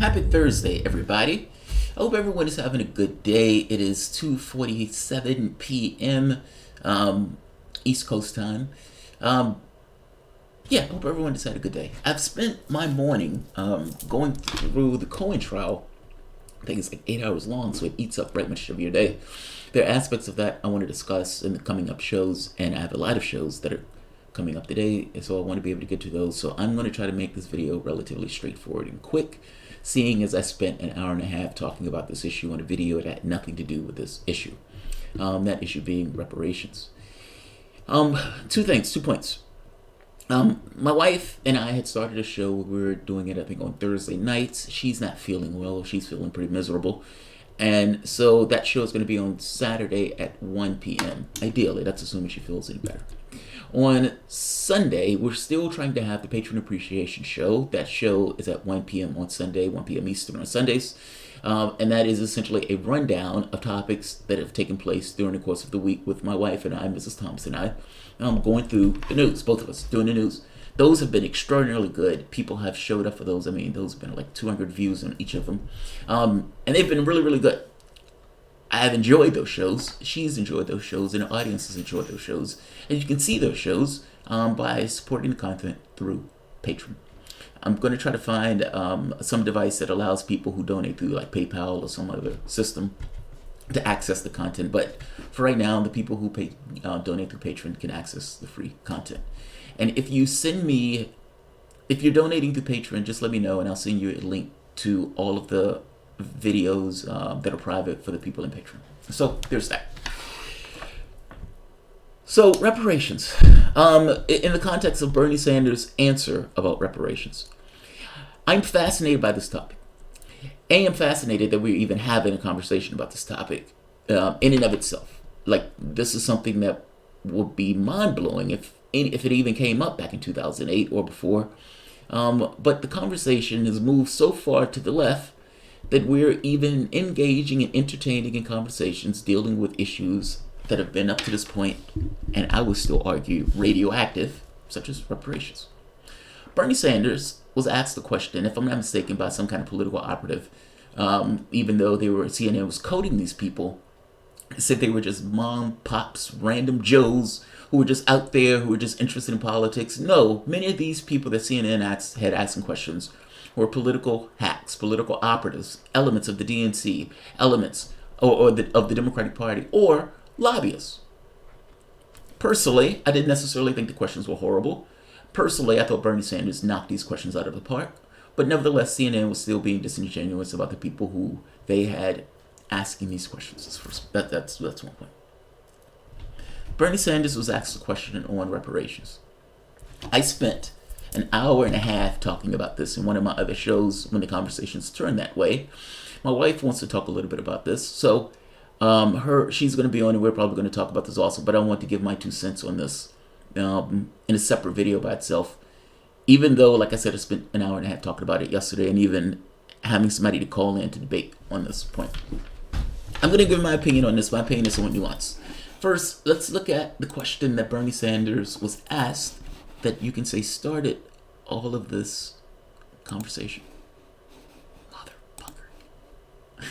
Happy Thursday, everybody. I hope everyone is having a good day. It is 2:47 p.m. East Coast time. Um, yeah, I hope everyone has had a good day. I've spent my morning going through the Cohen trial. I think it's like 8 hours long, so it eats up right much of your day. There are aspects of that I want to discuss in the coming up shows, and I have a lot of shows that are coming up today, so I want to be able to get to those. So I'm going to try to make this video relatively straightforward and quick, seeing as I spent an hour and a half talking about this issue on a video that had nothing to do with this issue. That issue being reparations. Two things, 2 points. My wife and I had started a show. We were doing it, I think, on Thursday nights. She's not feeling well. She's feeling pretty miserable. And so that show is going to be on Saturday at 1 p.m. Ideally, that's assuming she feels any better. On Sunday, we're still trying to have the Patron Appreciation Show. That show is at 1 p.m. on Sunday, 1 p.m. Eastern on Sundays. And that is essentially a rundown of topics that have taken place during the course of the week with my wife and I, Mrs. Thomas and I, going through the news, both of us doing the news. Those have been extraordinarily good. People have showed up for those. I mean, those have been like 200 views on each of them. And they've been really, really good. I have enjoyed those shows. She's enjoyed those shows, and the audience has enjoyed those shows. And you can see those shows by supporting the content through Patreon. I'm going to try to find some device that allows people who donate through like PayPal or some other system to access the content. But for right now, the people who donate through Patreon can access the free content. And if you send me, if you're donating through Patreon, just let me know, and I'll send you a link to all of the videos that are private for the people in Patreon. So there's that. So reparations, in the context of Bernie Sanders' answer about reparations, I'm fascinated by this topic. I'm fascinated that we're even having a conversation about this topic in and of itself. Like, this is something that would be mind-blowing if it even came up back in 2008 or before. But the conversation has moved so far to the left that we're even engaging and entertaining in conversations dealing with issues that have been up to this point, and I would still argue radioactive, such as reparations. Bernie Sanders was asked the question, if I'm not mistaken, by some kind of political operative, even though CNN was coding these people, said they were just mom, pops, random Joes who were just out there, who were just interested in politics. No, many of these people that CNN had asking questions were political hacks, political operatives, elements of the DNC, elements of the Democratic Party, or lobbyists. Personally, I didn't necessarily think the questions were horrible. Personally, I thought Bernie Sanders knocked these questions out of the park. But nevertheless, CNN was still being disingenuous about the people who they had asking these questions. That's one point. Bernie Sanders was asked a question on reparations. I spent an hour and a half talking about this in one of my other shows when the conversations turned that way. My wife wants to talk a little bit about this, so she's going to be on, and we're probably going to talk about this also, but I want to give my 2 cents on this in a separate video by itself, even though, like I said, I spent an hour and a half talking about it yesterday, and even having somebody to call in to debate on this point. I'm going to give my opinion on this. My opinion is somewhat nuanced. First, let's look at the question that Bernie Sanders was asked that you can say started all of this conversation. Motherfucker. I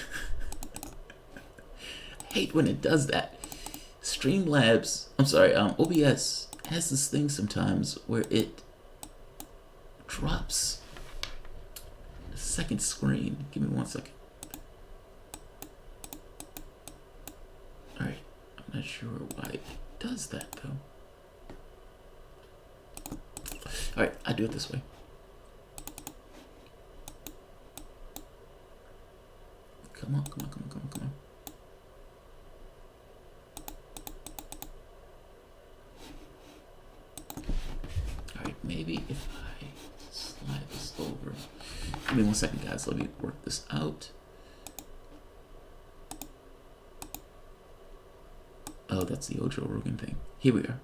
hate when it does that. OBS has this thing sometimes where it drops a second screen. Give me 1 second. Alright, I'm not sure why it does that though. Alright, I do it this way. Come on. Alright, maybe if I slide this over. Give me 1 second, guys. Let me work this out. Oh, that's the Joe Rogan thing. Here we are.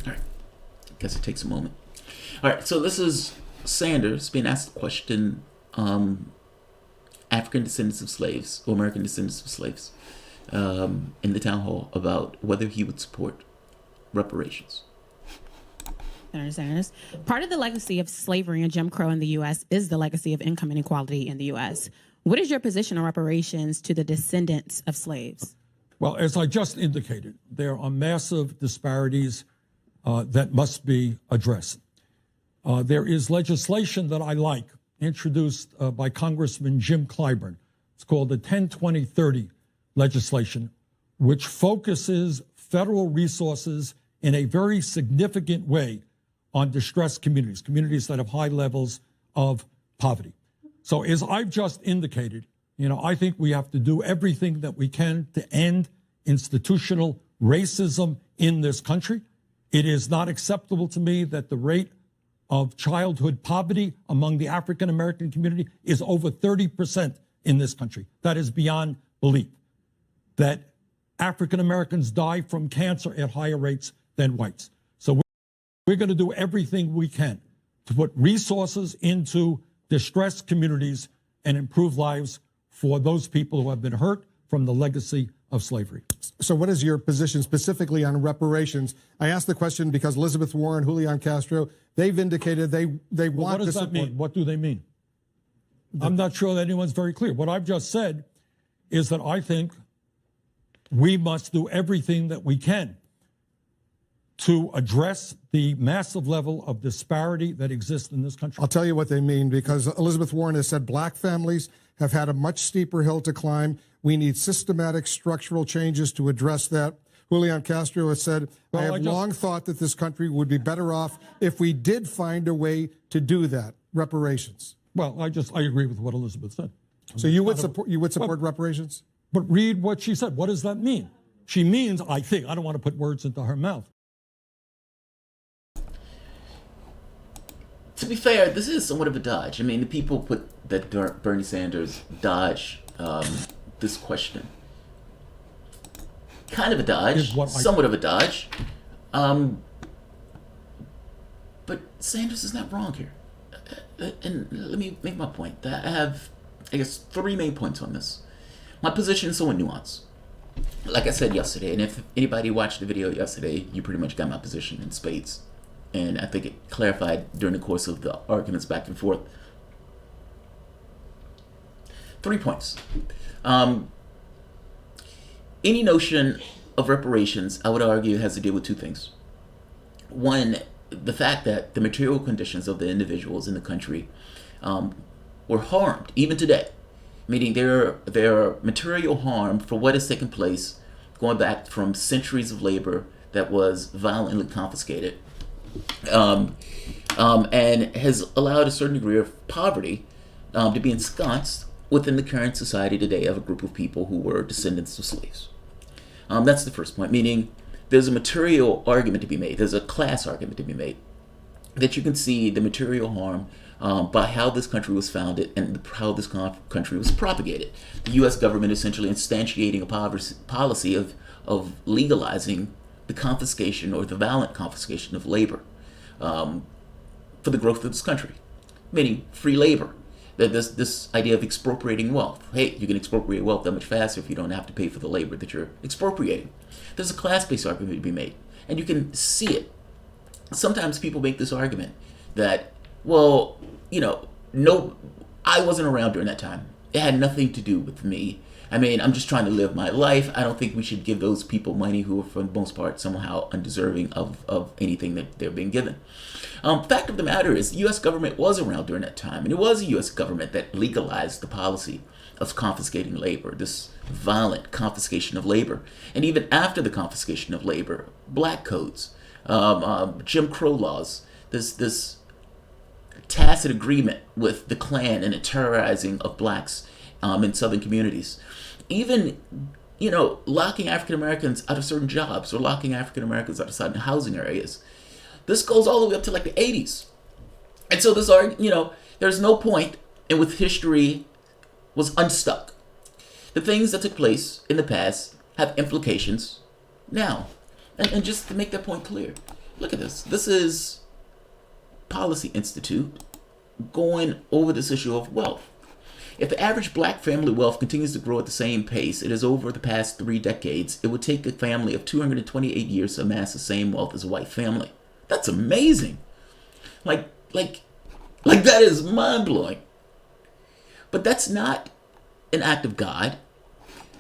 Alright. Guess it takes a moment. Alright, so this is Sanders being asked the question, African descendants of slaves, or American descendants of slaves, in the town hall about whether he would support reparations. Senator Sanders. Part of the legacy of slavery and Jim Crow in the U.S. is the legacy of income inequality in the U.S. What is your position on reparations to the descendants of slaves? Well, as I just indicated, there are massive disparities that must be addressed. There is legislation that I like, introduced by Congressman Jim Clyburn. It's called the 10-20-30 legislation, which focuses federal resources in a very significant way on distressed communities, communities that have high levels of poverty. So as I've just indicated, I think we have to do everything that we can to end institutional racism in this country. It is not acceptable to me that the rate of childhood poverty among the African American community is over 30% in this country. That is beyond belief. That African Americans die from cancer at higher rates than whites. So we're going to do everything we can to put resources into distressed communities and improve lives for those people who have been hurt from the legacy of slavery. So what is your position specifically on reparations? I asked the question because Elizabeth Warren, Julian Castro, they've indicated they want what does that mean? What do they mean? I'm not sure that anyone's very clear. What I've just said is that I think we must do everything that we can to address the massive level of disparity that exists in this country. I'll tell you what they mean, because Elizabeth Warren has said black families have had a much steeper hill to climb. We need systematic structural changes to address that. Julian Castro has said, I have long thought that this country would be better off if we did find a way to do that, reparations. Well, I agree with what Elizabeth said. So you would support reparations? But read what she said. What does that mean? She means, I think, I don't want to put words into her mouth. To be fair, this is somewhat of a dodge. I mean, the people put that Bernie Sanders dodge this question. Kind of a dodge, somewhat of a dodge. But Sanders is not wrong here. And let me make my point. I have, I guess, 3 main points on this. My position is somewhat nuanced. Like I said yesterday, and if anybody watched the video yesterday, you pretty much got my position in spades. And I think it clarified during the course of the arguments back and forth. 3 points. Any notion of reparations, I would argue, has to deal with 2 things. One, the fact that the material conditions of the individuals in the country were harmed, even today. Meaning their material harm for what has taken place going back from centuries of labor that was violently confiscated. And has allowed a certain degree of poverty to be ensconced within the current society today of a group of people who were descendants of slaves. That's the first point, meaning there's a material argument to be made, there's a class argument to be made, that you can see the material harm by how this country was founded and how this country was propagated. The U.S. government essentially instantiating a policy of legalizing the confiscation or the violent confiscation of labor for the growth of this country, meaning free labor. That this idea of expropriating wealth. Hey, you can expropriate wealth that much faster if you don't have to pay for the labor that you're expropriating. There's a class-based argument to be made, and you can see it. Sometimes people make this argument that, well, no, I wasn't around during that time. It had nothing to do with me. I mean, I'm just trying to live my life. I don't think we should give those people money who are, for the most part, somehow undeserving of anything that they're being given. Fact of the matter is, the U.S. government was around during that time, and it was the U.S. government that legalized the policy of confiscating labor, this violent confiscation of labor. And even after the confiscation of labor, black codes, Jim Crow laws, this tacit agreement with the Klan and the terrorizing of blacks in southern communities. Even, locking African Americans out of certain jobs or locking African Americans out of certain housing areas. This goes all the way up to like the 80s. And so there's no point in which history was unstuck. The things that took place in the past have implications now. And just to make that point clear, look at this. This is Policy Institute going over this issue of wealth. If the average black family wealth continues to grow at the same pace it has over the past 3 decades, it would take a family of 228 years to amass the same wealth as a white family. That's amazing. Like, that is mind-blowing. But that's not an act of God.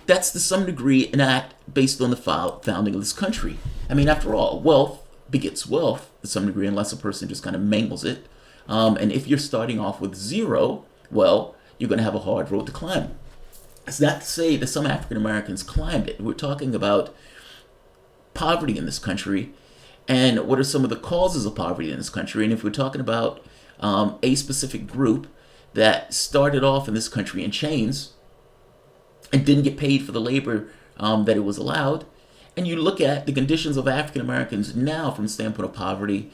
That's to some degree an act based on the founding of this country. I mean, after all, wealth begets wealth to some degree unless a person just kind of mangles it. And if you're starting off with zero, well, you're going to have a hard road to climb. It's not to say that some African Americans climbed it. We're talking about poverty in this country and what are some of the causes of poverty in this country. And if we're talking about a specific group that started off in this country in chains and didn't get paid for the labor that it was allowed, and you look at the conditions of African Americans now from the standpoint of poverty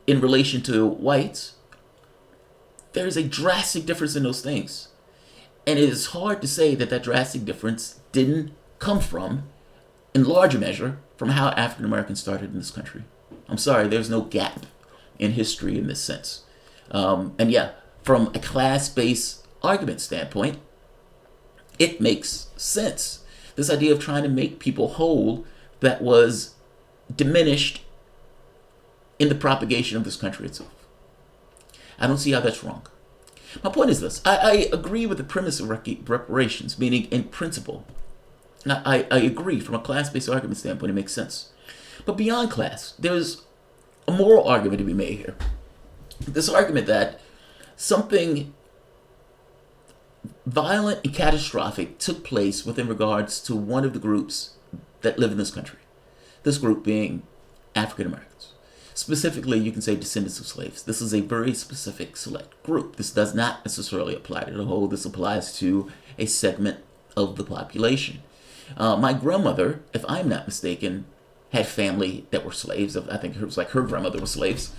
in relation to whites, there's a drastic difference in those things. And it is hard to say that that drastic difference didn't come from, in larger measure, from how African Americans started in this country. I'm sorry, there's no gap in history in this sense. And yeah, from a class-based argument standpoint, it makes sense. This idea of trying to make people whole that was diminished in the propagation of this country itself. I don't see how that's wrong. My point is this. I agree with the premise of reparations, meaning in principle. I agree from a class-based argument standpoint, it makes sense. But beyond class, there's a moral argument to be made here. This argument that something violent and catastrophic took place within regards to one of the groups that live in this country. This group being African Americans. Specifically, you can say descendants of slaves. This is a very specific select group. This does not necessarily apply to the whole. This applies to a segment of the population. My grandmother, if I'm not mistaken, had family that were slaves. I think it was like her grandmother was slaves.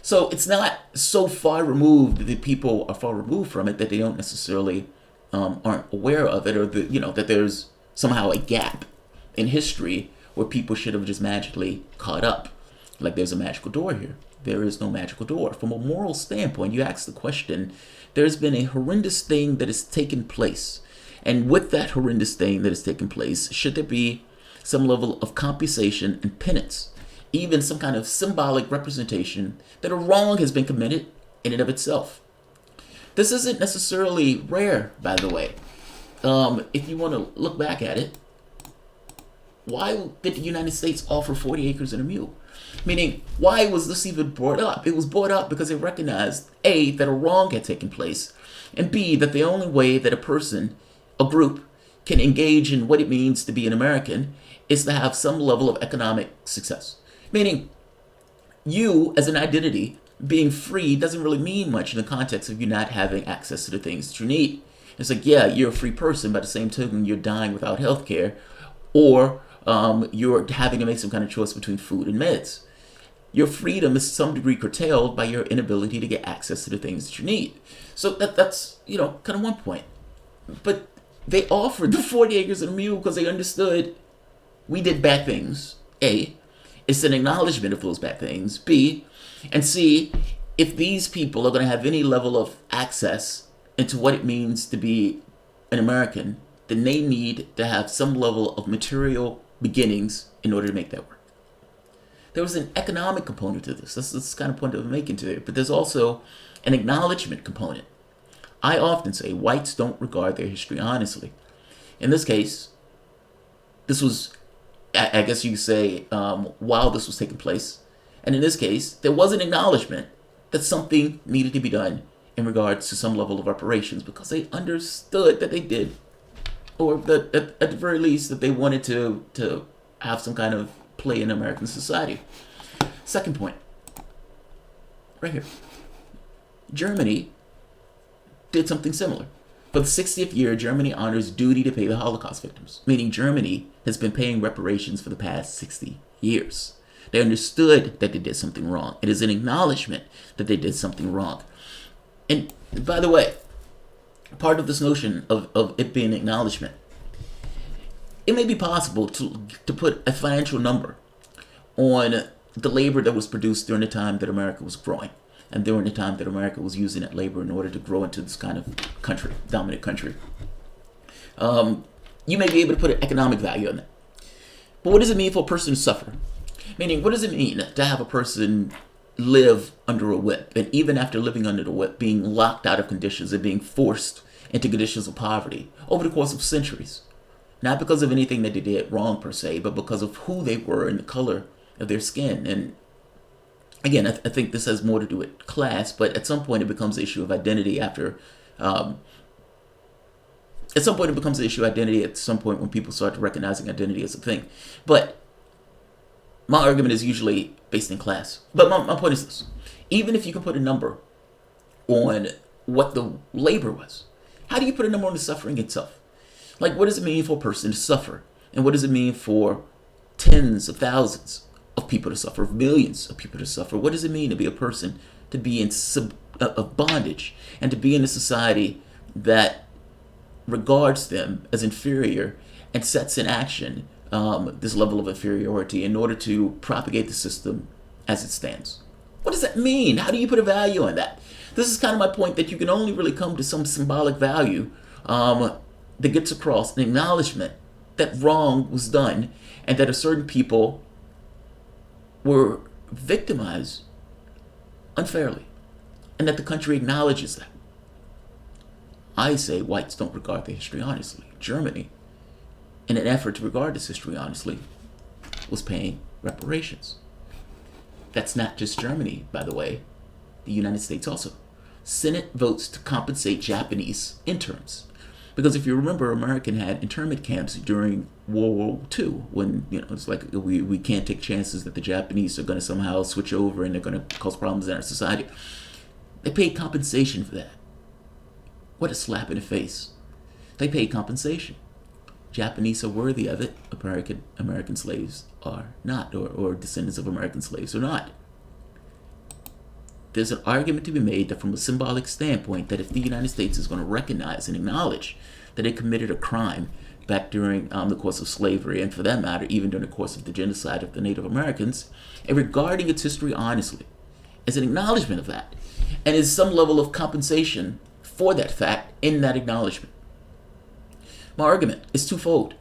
So it's not so far removed that people are far removed from it that they don't necessarily aren't aware of it, or that there's somehow a gap in history where people should have just magically caught up. Like there's a magical door here. There is no magical door. From a moral standpoint, you ask the question, there's been a horrendous thing that has taken place. And with that horrendous thing that has taken place, should there be some level of compensation and penance, even some kind of symbolic representation that a wrong has been committed in and of itself? This isn't necessarily rare, by the way. If you want to look back at it, why did the United States offer 40 acres and a mule? Meaning, why was this even brought up? It was brought up because they recognized, A, that a wrong had taken place, and B, that the only way that a person, a group, can engage in what it means to be an American is to have some level of economic success. Meaning, you as an identity being free doesn't really mean much in the context of you not having access to the things that you need. It's like, yeah, you're a free person, but at the same token, you're dying without health care, or you're having to make some kind of choice between food and meds. Your freedom is to some degree curtailed by your inability to get access to the things that you need. So that's kind of one point. But they offered the 40 acres and a mule because they understood we did bad things, A. It's an acknowledgement of those bad things, B. And C, if these people are going to have any level of access into what it means to be an American, then they need to have some level of material beginnings in order to make that work. There was an economic component to this. That's the kind of point that I'm making today. But there's also an acknowledgement component. I often say whites don't regard their history honestly. In this case, this was, I guess you could say, while this was taking place. And in this case, there was an acknowledgement that something needed to be done in regards to some level of reparations because they understood that they did, or that at the very least that they wanted to have some kind of play in American society. Second point, right here. Germany did something similar. For the 60th year, Germany honors duty to pay the Holocaust victims, meaning Germany has been paying reparations for the past 60 years. They understood that they did something wrong. It is an acknowledgement that they did something wrong. And by the way, part of this notion of it being an acknowledgement, it may be possible to put a financial number on the labor that was produced during the time that America was growing and during the time that America was using that labor in order to grow into this kind of country, dominant country. You may be able to put an economic value on that. But what does it mean for a person to suffer? Meaning, what does it mean to have a person live under a whip, and even after living under the whip, being locked out of conditions and being forced into conditions of poverty over the course of centuries? Not because of anything that they did wrong per se, but because of who they were and the color of their skin. And again, I think this has more to do with class, but at some point it becomes an issue of identity at some point it becomes an issue of identity at some point when people start recognizing identity as a thing. But my argument is usually based in class. But my point is this. Even if you can put a number on what the labor was, how do you put a number on the suffering itself? Like, what does it mean for a person to suffer? And what does it mean for tens of thousands of people to suffer, millions of people to suffer? What does it mean to be a person, to be in of bondage, and to be in a society that regards them as inferior and sets in action this level of inferiority in order to propagate the system as it stands? What does that mean? How do you put a value on that? This is kind of my point, that you can only really come to some symbolic value that gets across an acknowledgement that wrong was done and that a certain people were victimized unfairly, and that the country acknowledges that. I say whites don't regard their history honestly. Germany, in an effort to regard this history honestly, was paying reparations. That's not just Germany, by the way. The United States also. Senate votes to compensate Japanese interns. Because if you remember, America had internment camps during World War II, when it's like we can't take chances that the Japanese are going to somehow switch over and they're going to cause problems in our society. They paid compensation for that. What a slap in the face. They paid compensation. Japanese are worthy of it. American slaves are not, or descendants of American slaves are not. There's an argument to be made that from a symbolic standpoint, that if the United States is going to recognize and acknowledge that it committed a crime back during the course of slavery, and for that matter, even during the course of the genocide of the Native Americans, and regarding its history honestly, as an acknowledgement of that, and as some level of compensation for that fact in that acknowledgement. My argument is twofold.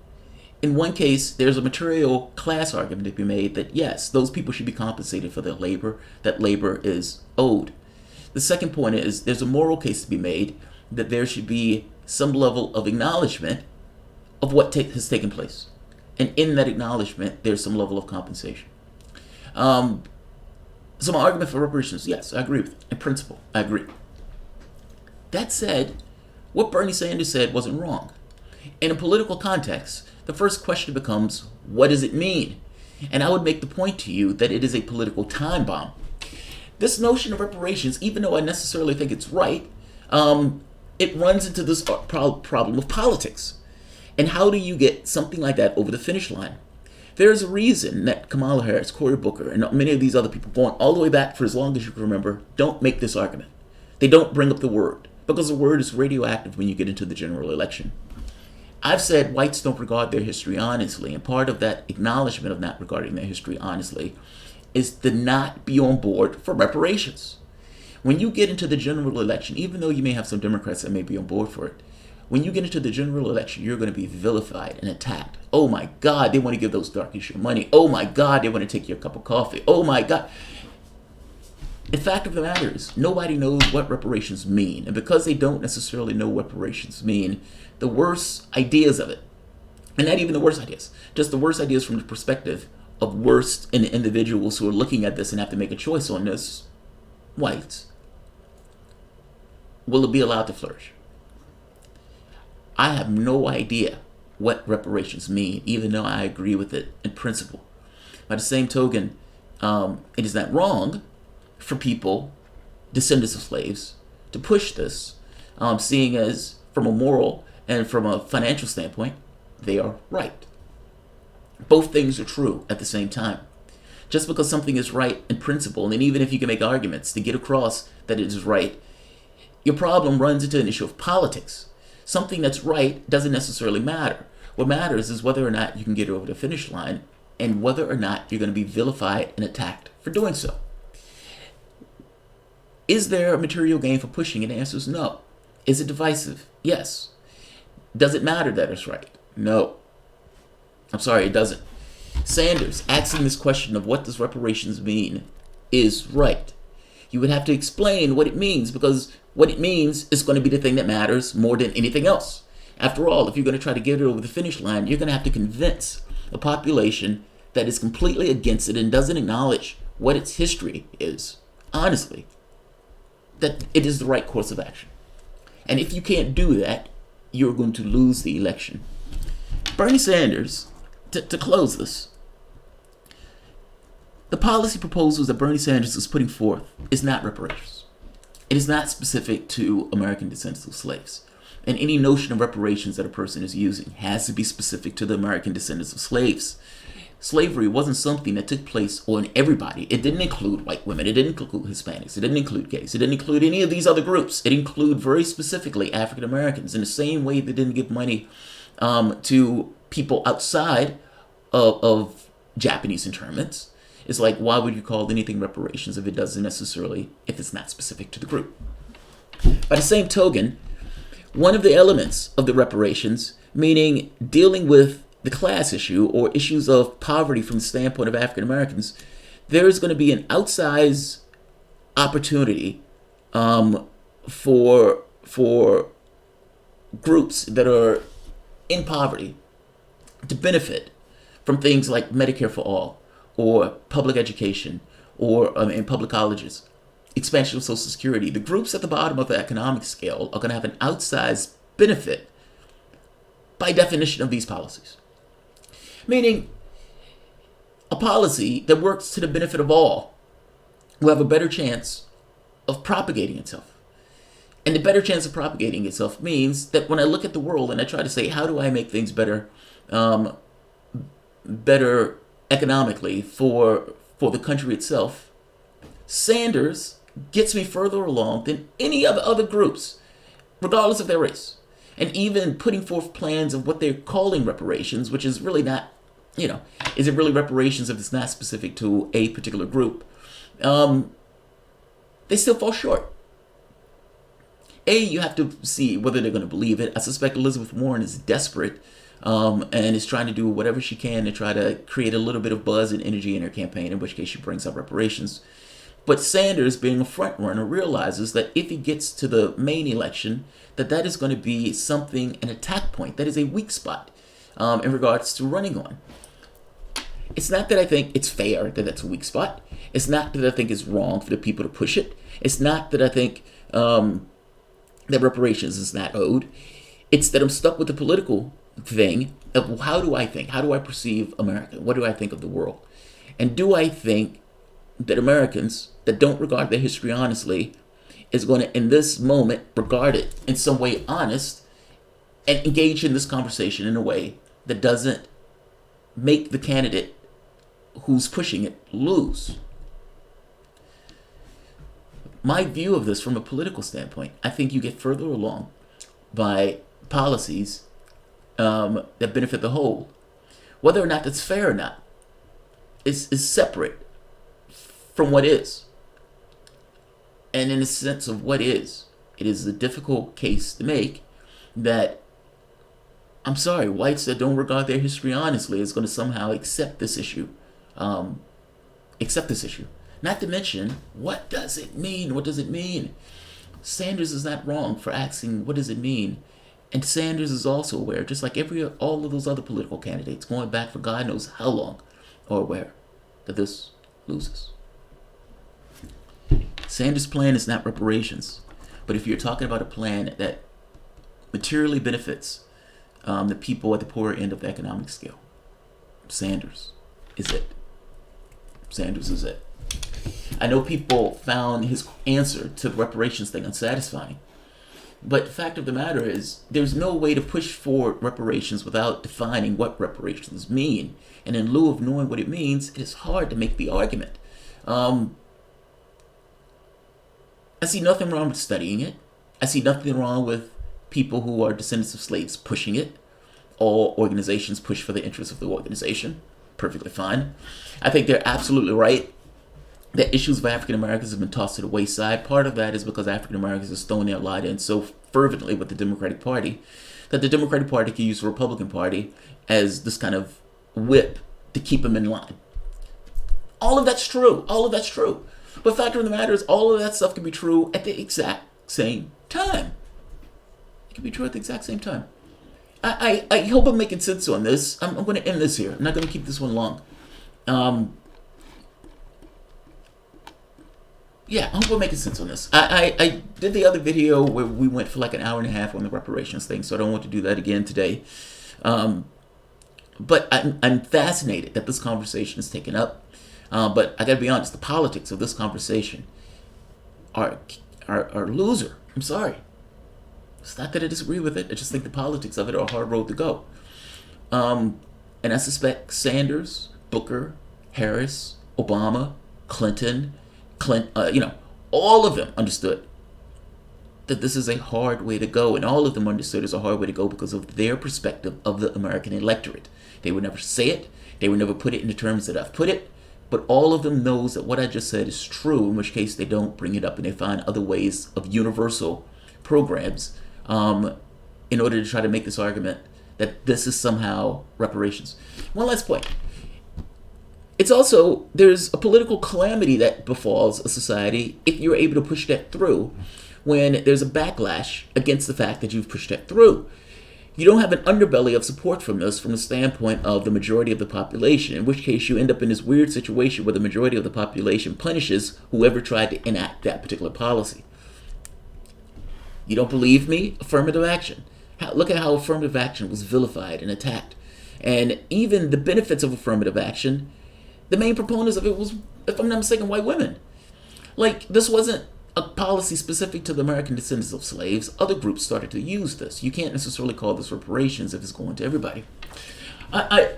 In one case, there's a material class argument to be made that yes, those people should be compensated for their labor, that labor is owed. The second point is there's a moral case to be made that there should be some level of acknowledgement of what has taken place. And in that acknowledgement, there's some level of compensation. So my argument for reparations, yes, I agree with it. In principle, I agree. That said, what Bernie Sanders said wasn't wrong. In a political context, the first question becomes, what does it mean? And I would make the point to you that it is a political time bomb. This notion of reparations, even though I necessarily think it's right, it runs into this problem of politics. And how do you get something like that over the finish line? There's a reason that Kamala Harris, Cory Booker, and many of these other people, going all the way back for as long as you can remember, don't make this argument. They don't bring up the word, because the word is radioactive when you get into the general election. I've said whites don't regard their history honestly, and part of that acknowledgement of not regarding their history honestly is to not be on board for reparations. When you get into the general election, even though you may have some Democrats that may be on board for it, when you get into the general election, you're going to be vilified and attacked. Oh my God, they want to give those darkies your money. Oh my God, they want to take your cup of coffee. Oh my God. The fact of the matter is, nobody knows what reparations mean. And because they don't necessarily know what reparations mean, the worst ideas of it, and not even the worst ideas, just the worst ideas from the perspective of worst in the individuals who are looking at this and have to make a choice on this, whites, will it be allowed to flourish? I have no idea what reparations mean, even though I agree with it in principle. By the same token, it is not wrong for people, descendants of slaves, to push this, seeing as from a moral and from a financial standpoint, they are right. Both things are true at the same time. Just because something is right in principle, and even if you can make arguments to get across that it is right, your problem runs into an issue of politics. Something that's right doesn't necessarily matter. What matters is whether or not you can get over the finish line and whether or not you're going to be vilified and attacked for doing so. Is there a material gain for pushing it? The answer is no. Is it divisive? Yes. Does it matter that it's right? No. I'm sorry, it doesn't. Sanders asking this question of what does reparations mean is right. You would have to explain what it means, because what it means is going to be the thing that matters more than anything else. After all, if you're going to try to get it over the finish line, you're going to have to convince a population that is completely against it and doesn't acknowledge what its history is, honestly, that it is the right course of action. And if you can't do that, you're going to lose the election. Bernie Sanders, to close this, the policy proposals that Bernie Sanders is putting forth is not reparations. It is not specific to American descendants of slaves. And any notion of reparations that a person is using has to be specific to the American descendants of slaves. Slavery wasn't something that took place on everybody. It didn't include white women. It didn't include Hispanics. It didn't include gays. It didn't include any of these other groups. It included very specifically African Americans, in the same way they didn't give money to people outside of Japanese internments. It's like, why would you call anything reparations if it's not specific to the group? By the same token, one of the elements of the reparations, meaning dealing with the class issue or issues of poverty from the standpoint of African Americans, there is going to be an outsized opportunity for groups that are in poverty to benefit from things like Medicare for all, or public education, or in public colleges, expansion of Social Security. The groups at the bottom of the economic scale are going to have an outsized benefit by definition of these policies. Meaning, a policy that works to the benefit of all will have a better chance of propagating itself. And the better chance of propagating itself means that when I look at the world and I try to say, how do I make things better economically for the country itself, Sanders gets me further along than any of the other groups, regardless of their race. And even putting forth plans of what they're calling reparations, which is really not, is it really reparations if it's not specific to a particular group? They still fall short. You have to see whether they're going to believe it. I suspect Elizabeth Warren is desperate and is trying to do whatever she can to try to create a little bit of buzz and energy in her campaign, in which case she brings up reparations. But Sanders, being a front runner, realizes that if he gets to the main election, that is going to be something, an attack point. That is a weak spot in regards to running on. It's not that I think it's fair that that's a weak spot. It's not that I think it's wrong for the people to push it. It's not that I think that reparations is not owed. It's that I'm stuck with the political thing of how do I think? How do I perceive America? What do I think of the world? And do I think that Americans that don't regard their history honestly is going to, in this moment, regard it in some way honest and engage in this conversation in a way that doesn't make the candidate who's pushing it lose? My view of this from a political standpoint, I think you get further along by policies that benefit the whole. Whether or not that's fair or not is separate from what is. And in the sense of what is, it is a difficult case to make that, I'm sorry, whites that don't regard their history honestly is going to somehow accept this issue. Not to mention, what does it mean? What does it mean? Sanders is not wrong for asking, what does it mean? And Sanders is also aware, just like all of those other political candidates, going back for God knows how long, are aware that this loses. Sanders' plan is not reparations. But if you're talking about a plan that materially benefits the people at the poorer end of the economic scale, Sanders is it. Sanders is it. I know people found his answer to the reparations thing unsatisfying. But the fact of the matter is, there's no way to push forward reparations without defining what reparations mean. And in lieu of knowing what it means, it is hard to make the argument. I see nothing wrong with studying it. I see nothing wrong with people who are descendants of slaves pushing it. All organizations push for the interests of the organization. Perfectly fine. I think they're absolutely right that issues of African Americans have been tossed to the wayside. Part of that is because African Americans are thrown their light in so fervently with the Democratic Party that the Democratic Party can use the Republican Party as this kind of whip to keep them in line. All of that's true. All of that's true. But the fact of the matter is, all of that stuff can be true at the exact same time. It can be true at the exact same time. I hope I'm making sense on this. I'm going to end this here. I'm not going to keep this one long. Yeah, I hope I'm making sense on this. I did the other video where we went for like an hour and a half on the reparations thing, so I don't want to do that again today. But I'm fascinated that this conversation is taken up. But I got to be honest, the politics of this conversation are loser. I'm sorry. It's not that I disagree with it. I just think the politics of it are a hard road to go. And I suspect Sanders, Booker, Harris, Obama, Clinton, all of them understood that this is a hard way to go. And all of them understood it's a hard way to go because of their perspective of the American electorate. They would never say it. They would never put it in the terms that I've put it. But all of them knows that what I just said is true, in which case they don't bring it up and they find other ways of universal programs in order to try to make this argument that this is somehow reparations. One last point. It's also, there's a political calamity that befalls a society if you're able to push that through when there's a backlash against the fact that you've pushed that through. You don't have an underbelly of support from this from the standpoint of the majority of the population, in which case you end up in this weird situation where the majority of the population punishes whoever tried to enact that particular policy. You don't believe me? Affirmative action. Look at how affirmative action was vilified and attacked. And even the benefits of affirmative action, the main proponents of it was, if I'm not mistaken, white women. Like, this wasn't a policy specific to the American descendants of slaves. Other groups started to use this. You can't necessarily call this reparations if it's going to everybody. I'm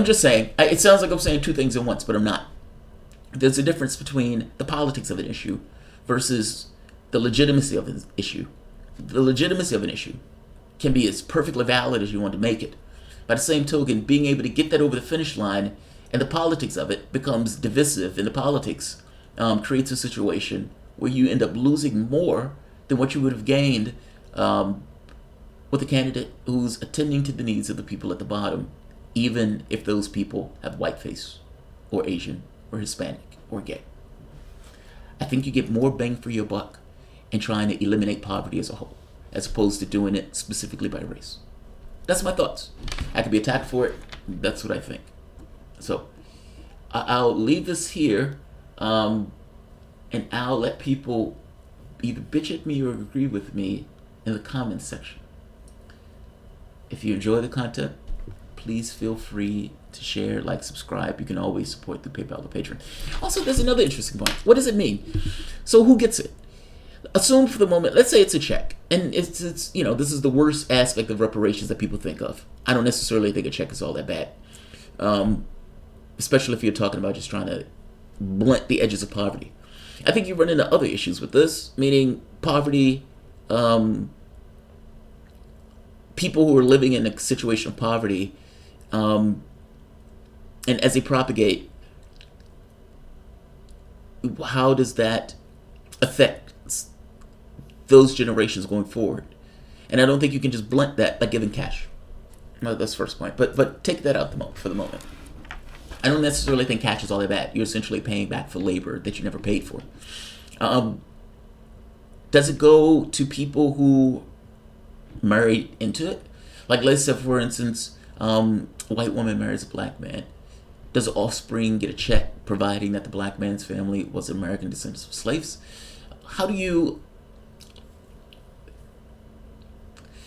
just saying, it sounds like I'm saying two things at once, but I'm not. There's a difference between the politics of an issue versus the legitimacy of an issue. The legitimacy of an issue can be as perfectly valid as you want to make it. By the same token, being able to get that over the finish line and the politics of it becomes divisive, and the politics creates a situation where you end up losing more than what you would have gained with a candidate who's attending to the needs of the people at the bottom, even if those people have whiteface or Asian or Hispanic or gay. I think you get more bang for your buck in trying to eliminate poverty as a whole, as opposed to doing it specifically by race. That's my thoughts. I could be attacked for it. That's what I think. So I'll leave this here, and I'll let people either bitch at me or agree with me in the comments section. If you enjoy the content, please feel free to share, like, subscribe. You can always support through PayPal or Patreon. Also, there's another interesting point. What does it mean? So who gets it? Assume for the moment, let's say it's a check, and it's this is the worst aspect of reparations that people think of. I don't necessarily think a check is all that bad, especially if you're talking about just trying to blunt the edges of poverty. I think you run into other issues with this, meaning poverty, people who are living in a situation of poverty, and as they propagate, how does that affect those generations going forward? And I don't think you can just blunt that by giving cash. No, that's the first point. But take that out for the moment. I don't necessarily think cash is all that bad. You're essentially paying back for labor that you never paid for. Does it go to people who married into it? Like, let's say, for instance, a white woman marries a black man. Does the offspring get a check providing that the black man's family was American descendants of slaves? How do you...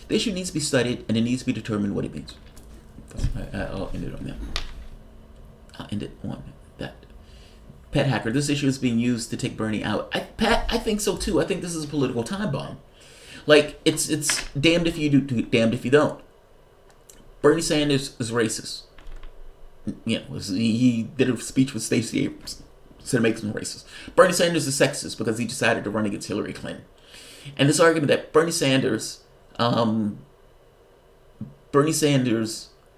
The issue needs to be studied, and it needs to be determined what it means. I'll end it on that. Pat Hacker, this issue is being used to take Bernie out. I think so too. I think this is a political time bomb. Like, it's damned if you do, damned if you don't. Bernie Sanders is racist. He did a speech with Stacey Abrams, so it makes him racist. Bernie Sanders is sexist because he decided to run against Hillary Clinton. And this argument that Bernie Sanders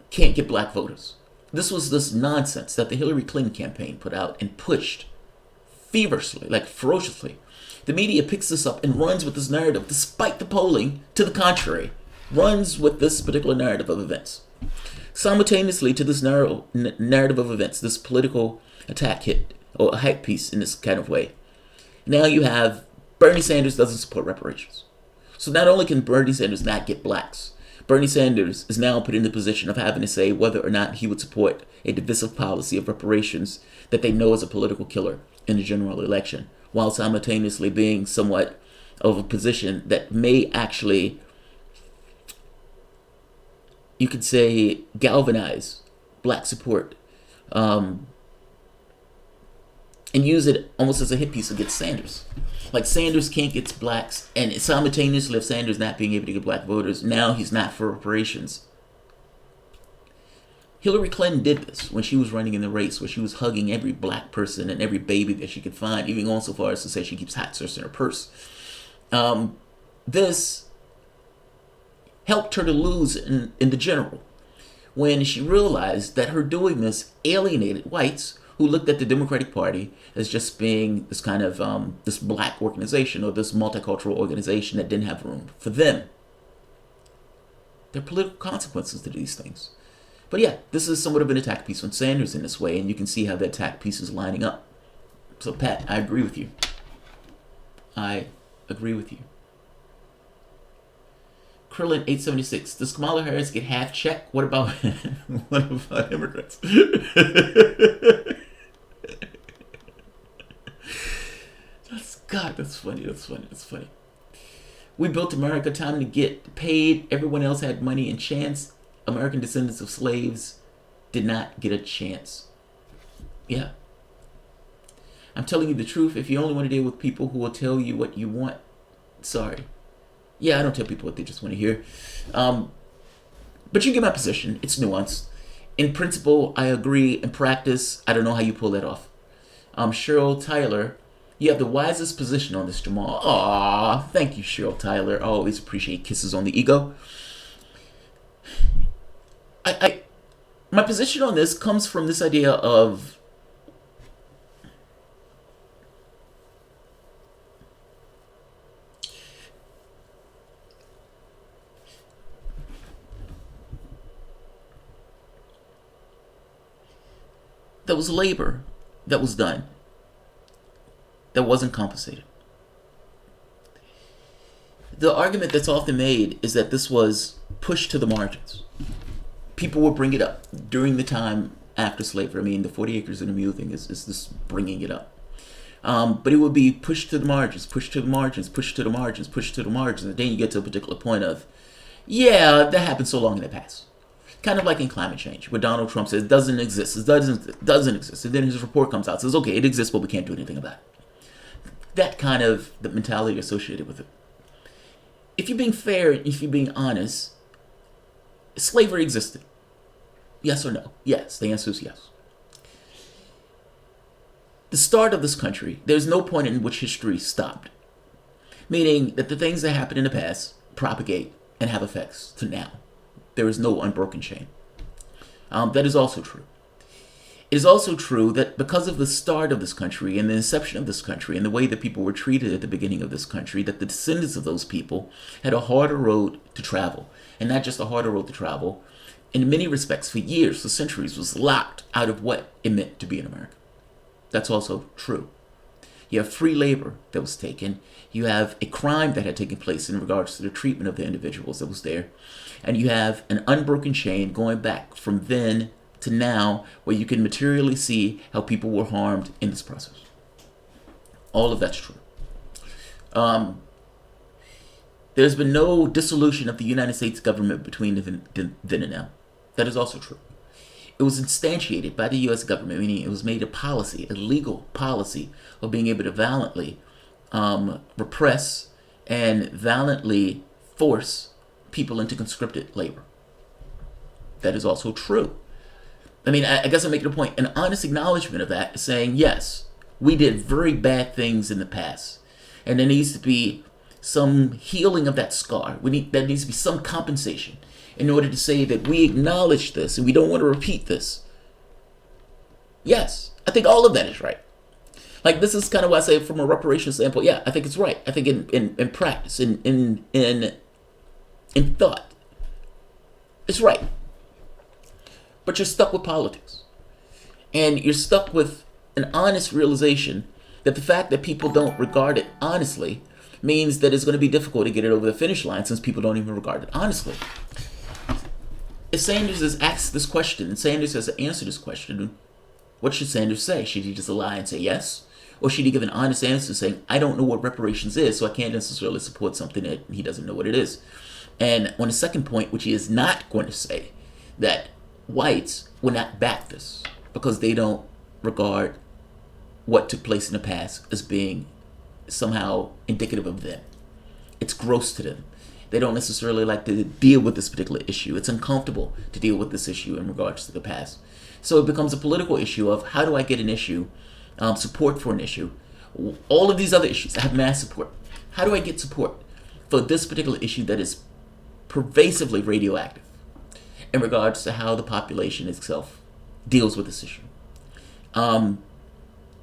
can't get black voters. This was this nonsense that the Hillary Clinton campaign put out and pushed feverishly, like ferociously. The media picks this up and runs with this narrative, despite the polling to the contrary, runs with this particular narrative of events. Simultaneously to this narrative of events, this political attack hit, or a hype piece in this kind of way, now you have Bernie Sanders doesn't support reparations. So not only can Bernie Sanders not get blacks, Bernie Sanders is now put in the position of having to say whether or not he would support a divisive policy of reparations that they know is a political killer in the general election, while simultaneously being somewhat of a position that may actually, you could say, galvanize black support, and use it almost as a hit piece against Sanders. Like, Sanders can't get blacks, and simultaneously, if Sanders not being able to get black voters, now he's not for reparations. Hillary Clinton did this when she was running in the race, where she was hugging every black person and every baby that she could find, even going so far as to say she keeps hot sauce in her purse. This helped her to lose in the general, when she realized that her doing this alienated whites who looked at the Democratic Party as just being this kind of this black organization, or this multicultural organization that didn't have room for them. There are political consequences to these things. But yeah, this is somewhat of an attack piece on Sanders in this way, and you can see how the attack piece is lining up. So Pat, I agree with you. I agree with you. Krillin 876. Does Kamala Harris get half check? What about immigrants? That's funny. We built America, time to get paid. Everyone else had money and chance. American descendants of slaves did not get a chance. Yeah. I'm telling you the truth. If you only want to deal with people who will tell you what you want, sorry. Yeah, I don't tell people what they just want to hear. But you get my position. It's nuanced. In principle, I agree. In practice, I don't know how you pull that off. Cheryl Tyler, you have the wisest position on this, Jamal. Aw, thank you, Cheryl Tyler. I always appreciate kisses on the ego. My position on this comes from this idea of there was labor that was done that wasn't compensated. The argument that's often made is that this was pushed to the margins. People will bring it up during the time after slavery. I mean, the 40 acres and a mule thing is this bringing it up. But it would be pushed to the margins, pushed to the margins, pushed to the margins, pushed to the margins. And then you get to a particular point of, yeah, that happened so long in the past. Kind of like in climate change, where Donald Trump says it doesn't exist. It doesn't exist. And then his report comes out and says, okay, it exists, but we can't do anything about it. That kind of the mentality associated with it. If you're being fair, if you're being honest, slavery existed. Yes or no? Yes. The answer is yes. The start of this country, there's no point in which history stopped. Meaning that the things that happened in the past propagate and have effects to now. There is no unbroken chain. That is also true. It is also true that because of the start of this country and the inception of this country and the way that people were treated at the beginning of this country, that the descendants of those people had a harder road to travel. And not just a harder road to travel, in many respects, for years, for centuries, was locked out of what it meant to be in America. That's also true. You have free labor that was taken. You have a crime that had taken place in regards to the treatment of the individuals that was there. And you have an unbroken chain going back from then to now, where you can materially see how people were harmed in this process. All of that's true. There's been no dissolution of the United States government between then and now. That is also true. It was instantiated by the U.S. government, meaning it was made a policy, a legal policy of being able to valiantly repress and valiantly force people into conscripted labor. That is also true. I mean, I guess I'm making a point. An honest acknowledgement of that is saying, yes, we did very bad things in the past. And there needs to be some healing of that scar. There needs to be some compensation in order to say that we acknowledge this and we don't want to repeat this. Yes, I think all of that is right. Like, this is kind of why I say from a reparations standpoint, yeah, I think it's right. I think in practice, in thought, it's right. but you're stuck with politics. And you're stuck with an honest realization that the fact that people don't regard it honestly means that it's going to be difficult to get it over the finish line since people don't even regard it honestly. If Sanders has asked this question and Sanders has answered this question, what should Sanders say? Should he just lie and say yes? Or should he give an honest answer saying, I don't know what reparations is, so I can't necessarily support something that he doesn't know what it is? And on the second point, which he is not going to say, that whites will not back this because they don't regard what took place in the past as being somehow indicative of them. It's gross to them. They don't necessarily like to deal with this particular issue. It's uncomfortable to deal with this issue in regards to the past. So it becomes a political issue of how do I get an issue, support for an issue. All of these other issues, I have mass support. How do I get support for this particular issue that is pervasively radioactive in regards to how the population itself deals with this issue?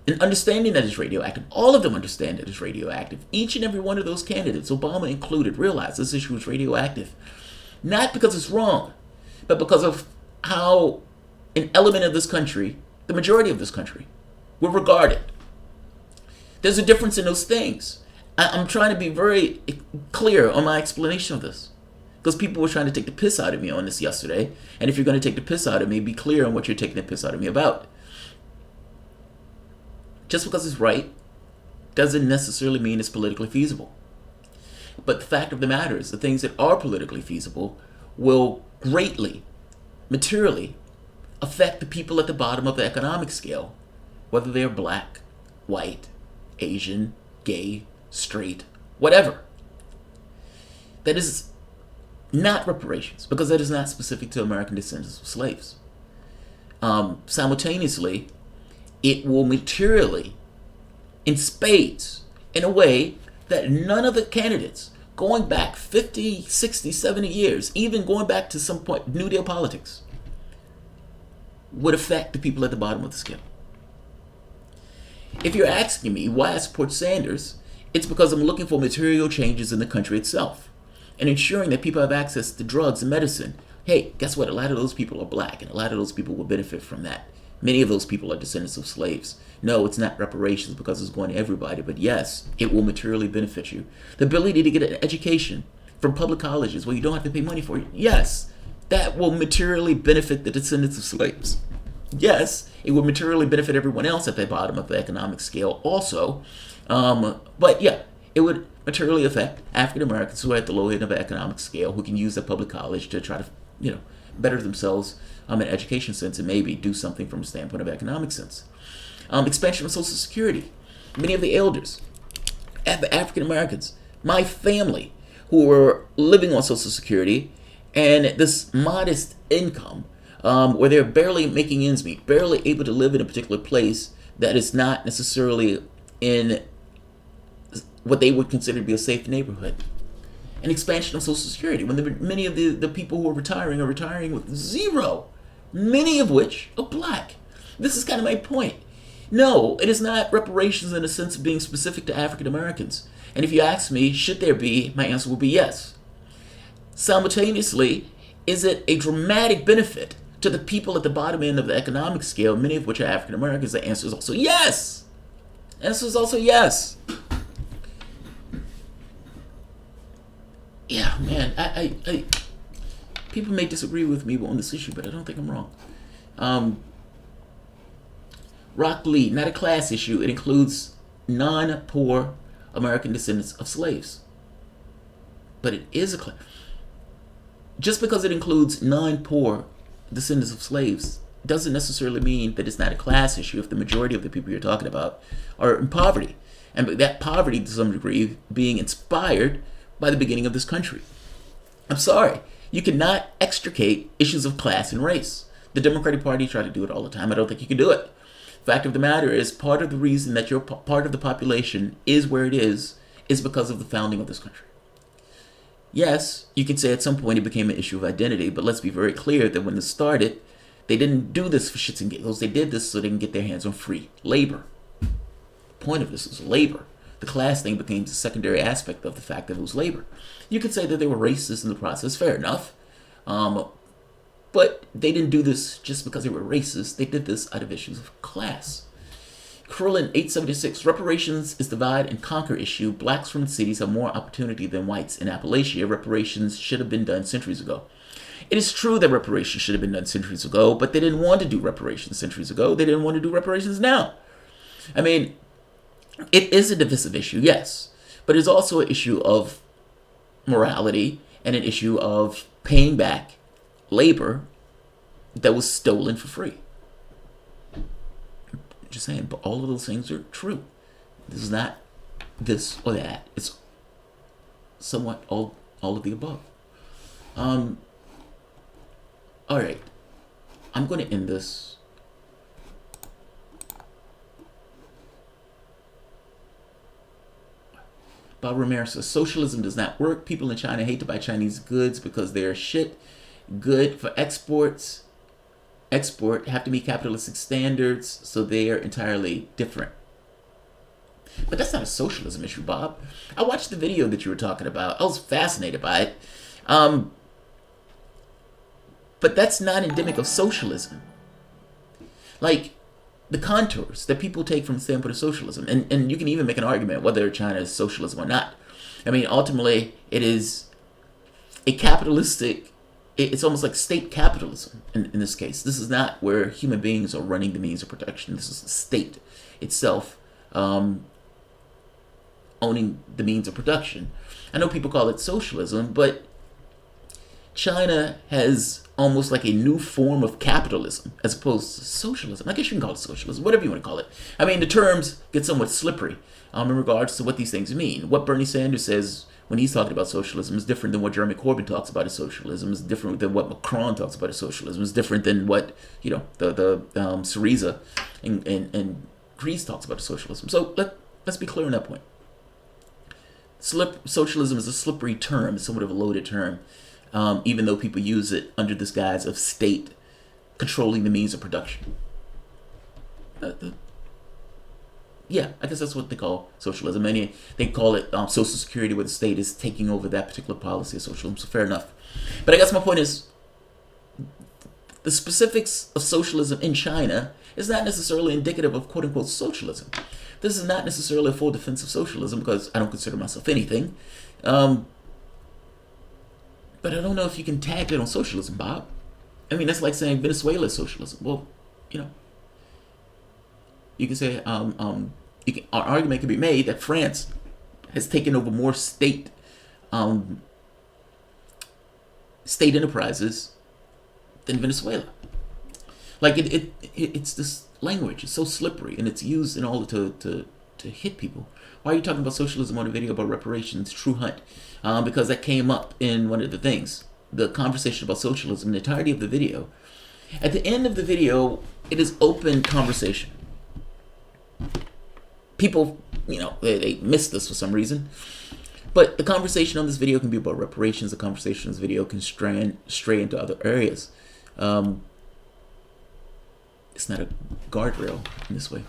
And understanding that it's radioactive, all of them understand that it's radioactive. Each and every one of those candidates, Obama included, realized this issue is radioactive. Not because it's wrong, but because of how an element of this country, the majority of this country, will regard it. There's a difference in those things. I'm trying to be very clear on my explanation of this, because people were trying to take the piss out of me on this yesterday. And if you're going to take the piss out of me, be clear on what you're taking the piss out of me about. Just because it's right doesn't necessarily mean it's politically feasible. But the fact of the matter is, the things that are politically feasible will greatly, materially, affect the people at the bottom of the economic scale, whether they're black, white, Asian, gay, straight, whatever. That is not reparations, because that is not specific to American descendants of slaves. Simultaneously, it will materially, in spades, in a way that none of the candidates going back 50, 60, 70 years, even going back to some point, New Deal politics, would affect the people at the bottom of the scale. If you're asking me why I support Sanders, it's because I'm looking for material changes in the country itself and ensuring that people have access to drugs and medicine. Hey, guess what? A lot of those people are black, and a lot of those people will benefit from that. Many of those people are descendants of slaves. No, it's not reparations because it's going to everybody, but yes, it will materially benefit you. The ability to get an education from public colleges where you don't have to pay money for it, yes, that will materially benefit the descendants of slaves. Yes, it will materially benefit everyone else at the bottom of the economic scale also. But yeah, it would materially affect African Americans who are at the low end of the economic scale, who can use the public college to try to, better themselves in an education sense and maybe do something from a standpoint of economic sense. Expansion of Social Security. Many of the elders, African Americans, my family, who were living on Social Security and this modest income, where they're barely making ends meet, barely able to live in a particular place that is not necessarily in what they would consider to be a safe neighborhood. An expansion of Social Security, when many of the people who are retiring with zero, many of which are black. This is kind of my point. No, it is not reparations in the sense of being specific to African Americans. And if you ask me, should there be, my answer will be yes. Simultaneously, is it a dramatic benefit to the people at the bottom end of the economic scale, many of which are African Americans? The answer is also yes. The answer is also yes. Yeah, man, I people may disagree with me on this issue, but I don't think I'm wrong. Rock Lee, not a class issue. It includes non-poor American descendants of slaves. But it is a class. Just because it includes non-poor descendants of slaves doesn't necessarily mean that it's not a class issue if the majority of the people you're talking about are in poverty. And that poverty, to some degree, being inspired by the beginning of this country. I'm sorry. You cannot extricate issues of class and race. The Democratic Party try to do it all the time. I don't think you can do it. Fact of the matter is, part of the reason that your part of the population is where it is because of the founding of this country. Yes, you could say at some point it became an issue of identity, but let's be very clear that when this started, they didn't do this for shits and giggles. They did this so they can get their hands on free labor. The point of this is labor. The class thing became a secondary aspect of the fact that it was labor. You could say that they were racist in the process, fair enough. But But they didn't do this just because they were racist. They did this out of issues of class. Krillin 876, reparations is divide and conquer issue. Blacks from the cities have more opportunity than whites in Appalachia. Reparations should have been done centuries ago. It is true that reparations should have been done centuries ago, but they didn't want to do reparations centuries ago. They didn't want to do reparations now. I mean, it is a divisive issue, yes, but it's also an issue of morality and an issue of paying back labor that was stolen for free. Just saying, but all of those things are true. This is not this or that. It's somewhat all of the above. All right, I'm going to end this. Bob Ramirez says, socialism does not work. People in China hate to buy Chinese goods because they are shit. Good for export have to meet capitalistic standards, so they are entirely different. But that's not a socialism issue, Bob. I watched the video that you were talking about. I was fascinated by it. But that's not endemic of socialism. Like, the contours that people take from the standpoint of socialism, and you can even make an argument whether China is socialism or not. I mean, ultimately, it is a capitalistic, it's almost like state capitalism in this case. This is not where human beings are running the means of production. This is the state itself owning the means of production. I know people call it socialism, but China has almost like a new form of capitalism as opposed to socialism. I guess you can call it socialism, whatever you want to call it. I mean, the terms get somewhat slippery in regards to what these things mean. What Bernie Sanders says when he's talking about socialism is different than what Jeremy Corbyn talks about as socialism. Is different than what Macron talks about as socialism. Is different than what the Syriza and Greece talks about as socialism. So let's be clear on that point. Socialism is a slippery term. It's somewhat of a loaded term. Even though people use it under this guise of state controlling the means of production. Yeah, I guess that's what they call socialism. And they call it Social Security, where the state is taking over that particular policy of socialism. So fair enough. But I guess my point is, the specifics of socialism in China is not necessarily indicative of quote-unquote socialism. This is not necessarily a full defense of socialism, because I don't consider myself anything. But I don't know if you can tag it on socialism, Bob. I mean, that's like saying Venezuela is socialism. Well, you can say an argument can be made that France has taken over more state enterprises than Venezuela. Like it's this language. It's so slippery, and it's used in order to hit people. Why are you talking about socialism on a video about reparations, True Hunt? Because that came up in one of the things, the conversation about socialism, the entirety of the video. At the end of the video, it is open conversation. People, they missed this for some reason. But the conversation on this video can be about reparations. The conversation on this video can stray into other areas. It's not a guardrail in this way.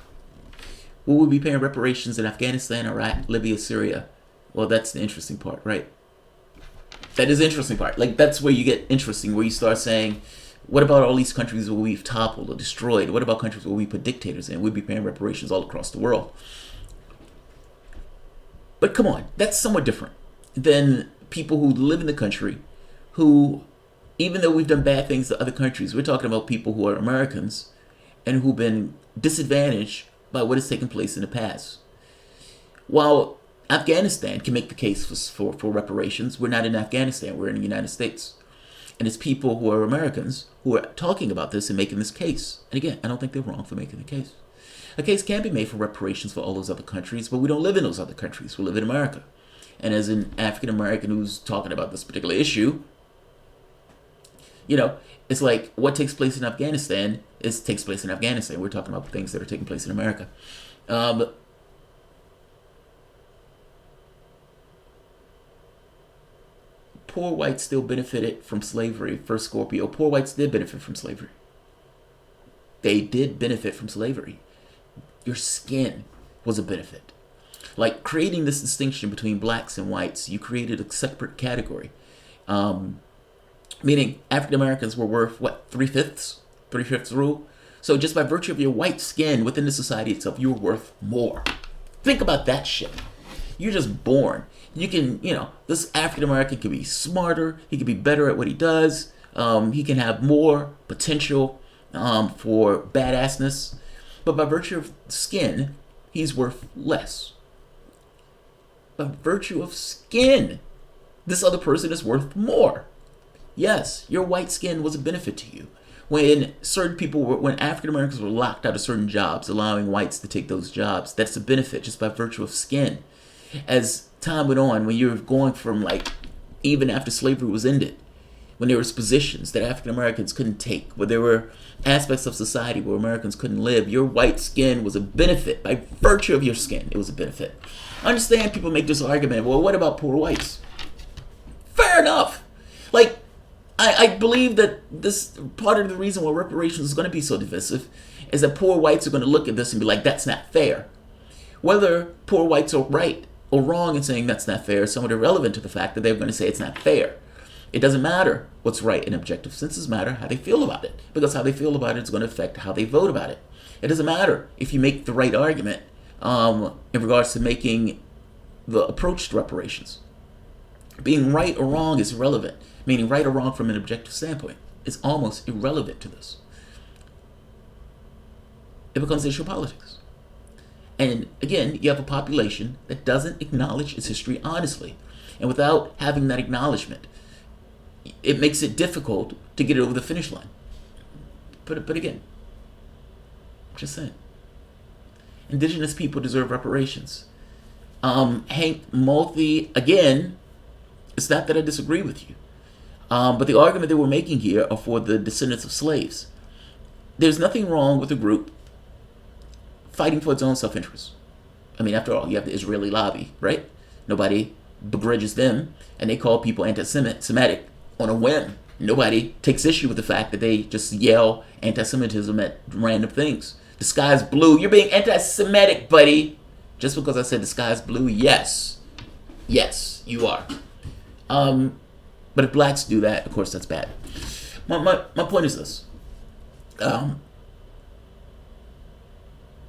Will we be paying reparations in Afghanistan, Iraq, Libya, Syria? Well, that's the interesting part, right? That is the interesting part. Like, that's where you get interesting, where you start saying, what about all these countries where we've toppled or destroyed? What about countries where we put dictators in? We'd be paying reparations all across the world. But come on, that's somewhat different than people who live in the country who, even though we've done bad things to other countries, we're talking about people who are Americans and who've been disadvantaged by what has taken place in the past. While Afghanistan can make the case for reparations, we're not in Afghanistan, we're in the United States. And it's people who are Americans who are talking about this and making this case. And again, I don't think they're wrong for making the case. A case can be made for reparations for all those other countries, but we don't live in those other countries. We live in America. And as an African American who's talking about this particular issue, it's like what takes place in Afghanistan takes place in Afghanistan. We're talking about things that are taking place in America. Poor whites still benefited from slavery. First Scorpio. Poor whites did benefit from slavery. They did benefit from slavery. Your skin was a benefit. Like creating this distinction between blacks and whites, you created a separate category. meaning African Americans were worth what, three-fifths rule. So just by virtue of your white skin within the society itself, you were worth more. Think about that shit. You're just born. You can, this African American can be smarter. He can be better at what he does. He can have more potential for badassness. But by virtue of skin, he's worth less. By virtue of skin, this other person is worth more. Yes, your white skin was a benefit to you. When African Americans were locked out of certain jobs, allowing whites to take those jobs, that's a benefit just by virtue of skin. As time went on, when you were going from even after slavery was ended, when there was positions that African Americans couldn't take, where there were aspects of society where Americans couldn't live, your white skin was a benefit. By virtue of your skin, it was a benefit. I understand people make this argument, well, what about poor whites? Fair enough. I believe that this part of the reason why reparations is going to be so divisive is that poor whites are going to look at this and be like, that's not fair. Whether poor whites are right or wrong in saying that's not fair is somewhat irrelevant to the fact that they're going to say it's not fair. It doesn't matter what's right in objective senses, matter how they feel about it, because how they feel about it is going to affect how they vote about it. It doesn't matter if you make the right argument in regards to making the approach to reparations. Being right or wrong is irrelevant, meaning right or wrong from an objective standpoint. It's almost irrelevant to this. It becomes issue of politics. And again, you have a population that doesn't acknowledge its history honestly. And without having that acknowledgement, it makes it difficult to get it over the finish line. But again, just saying. Indigenous people deserve reparations. Hank Mulvey, again, it's not that I disagree with you. But the argument that we're making here are for the descendants of slaves. There's nothing wrong with a group fighting for its own self-interest. I mean, after all, you have the Israeli lobby, right? Nobody begrudges them, and they call people anti-Semitic on a whim. Nobody takes issue with the fact that they just yell anti-Semitism at random things. The sky's blue. You're being anti-Semitic, buddy. Just because I said the sky's blue, yes. Yes, you are. But if blacks do that, of course, that's bad. My point is this. The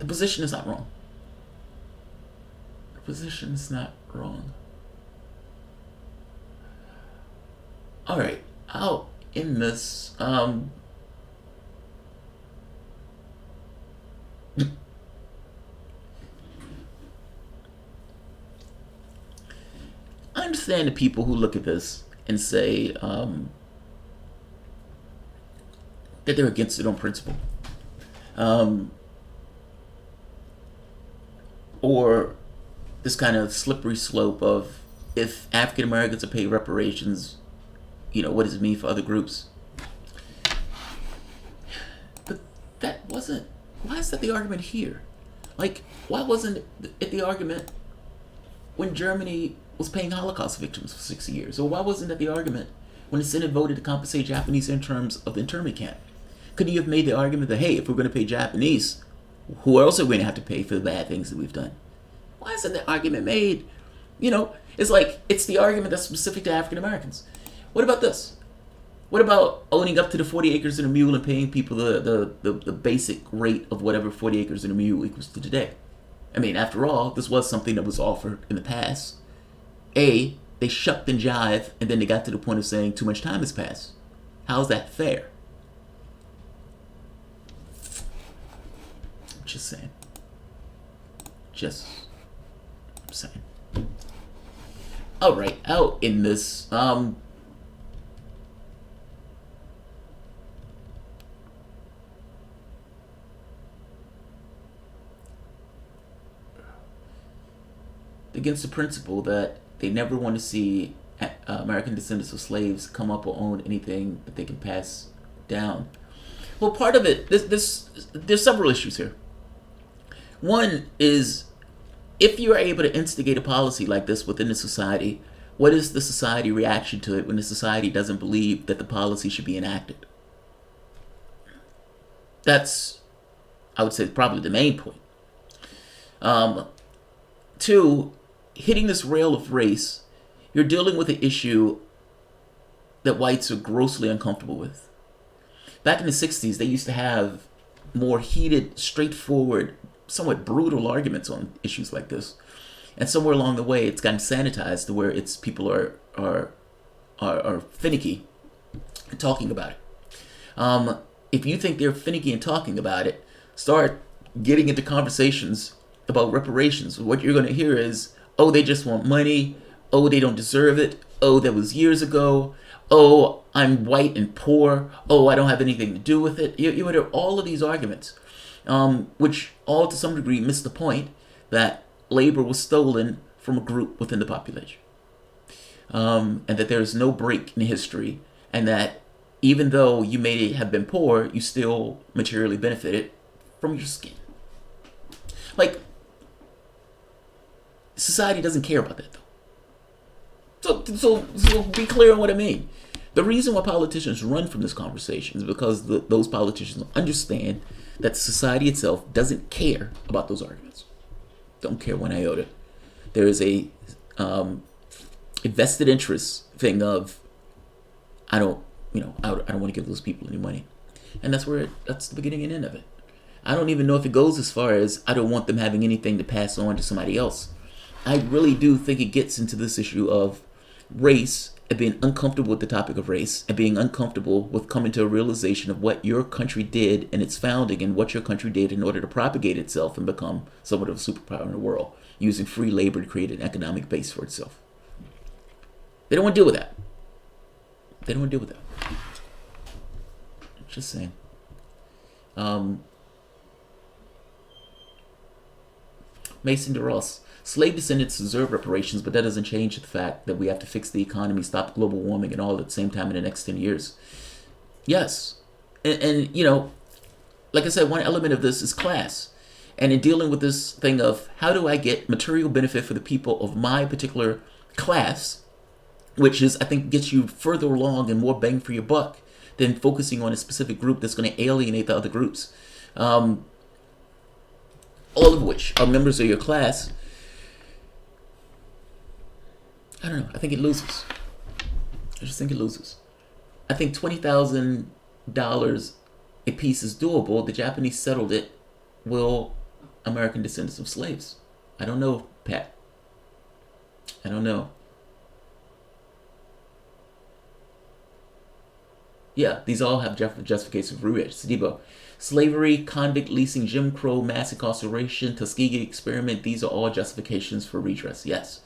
position is not wrong. The position is not wrong. All right, I'll end this. I understand the people who look at this and say that they're against it on principle. Or this kind of slippery slope of, if African Americans are paid reparations, what does it mean for other groups? But that wasn't, why is that the argument here? Why wasn't it the argument when Germany was paying Holocaust victims for 60 years? Or why wasn't that the argument when the Senate voted to compensate Japanese interns of the internment camp? Couldn't you have made the argument that, hey, if we're going to pay Japanese, who else are we going to have to pay for the bad things that we've done? Why isn't that argument made? It's the argument that's specific to African Americans. What about this? What about owning up to the 40 acres and a mule and paying people the basic rate of whatever 40 acres and a mule equals to today? I mean, after all, this was something that was offered in the past. They shucked and jived, and then they got to the point of saying too much time has passed. How's that fair? Just saying. Just saying. All right, out in this. Against the principle that they never want to see American descendants of slaves come up or own anything that they can pass down. Well, part of it, there's several issues here. One is, if you are able to instigate a policy like this within the society, what is the society reaction to it when the society doesn't believe that the policy should be enacted? That's, I would say, probably the main point. Two, hitting this rail of race, you're dealing with an issue that whites are grossly uncomfortable with. Back in the 60s, they used to have more heated, straightforward, somewhat brutal arguments on issues like this. And somewhere along the way, it's gotten sanitized to where it's people are finicky talking about it. If you think they're finicky and talking about it, start getting into conversations about reparations. What you're going to hear is, oh, they just want money. Oh, they don't deserve it. Oh, that was years ago. Oh, I'm white and poor. Oh, I don't have anything to do with it. You would hear all of these arguments, which all to some degree miss the point that labor was stolen from a group within the population. And that there is no break in history, and that even though you may have been poor, you still materially benefited from your skin. Like, society doesn't care about that, though. So be clear on what I mean. The reason why politicians run from this conversation is because those politicians understand that society itself doesn't care about those arguments. Don't care one iota. There is a vested interest thing of, I don't want to give those people any money, and that's the beginning and end of it. I don't even know if it goes as far as I don't want them having anything to pass on to somebody else. I really do think it gets into this issue of race and being uncomfortable with the topic of race and being uncomfortable with coming to a realization of what your country did in its founding and what your country did in order to propagate itself and become somewhat of a superpower in the world, using free labor to create an economic base for itself. They don't want to deal with that. They don't want to deal with that. Just saying. Mason DeRoss. Slave descendants deserve reparations, but that doesn't change the fact that we have to fix the economy, stop global warming, and all at the same time in the next 10 years. Yes. And like I said, one element of this is class. And in dealing with this thing of how do I get material benefit for the people of my particular class, which is, I think, gets you further along and more bang for your buck than focusing on a specific group that's going to alienate the other groups. All of which are members of your class. I don't know. I think it loses. I just think it loses. I think $20,000 a piece is doable. The Japanese settled it. Will American descendants of slaves? I don't know, Pat. I don't know. Yeah, these all have justifications for rewage. Sadibo. Slavery, convict leasing, Jim Crow, mass incarceration, Tuskegee experiment, these are all justifications for redress, yes.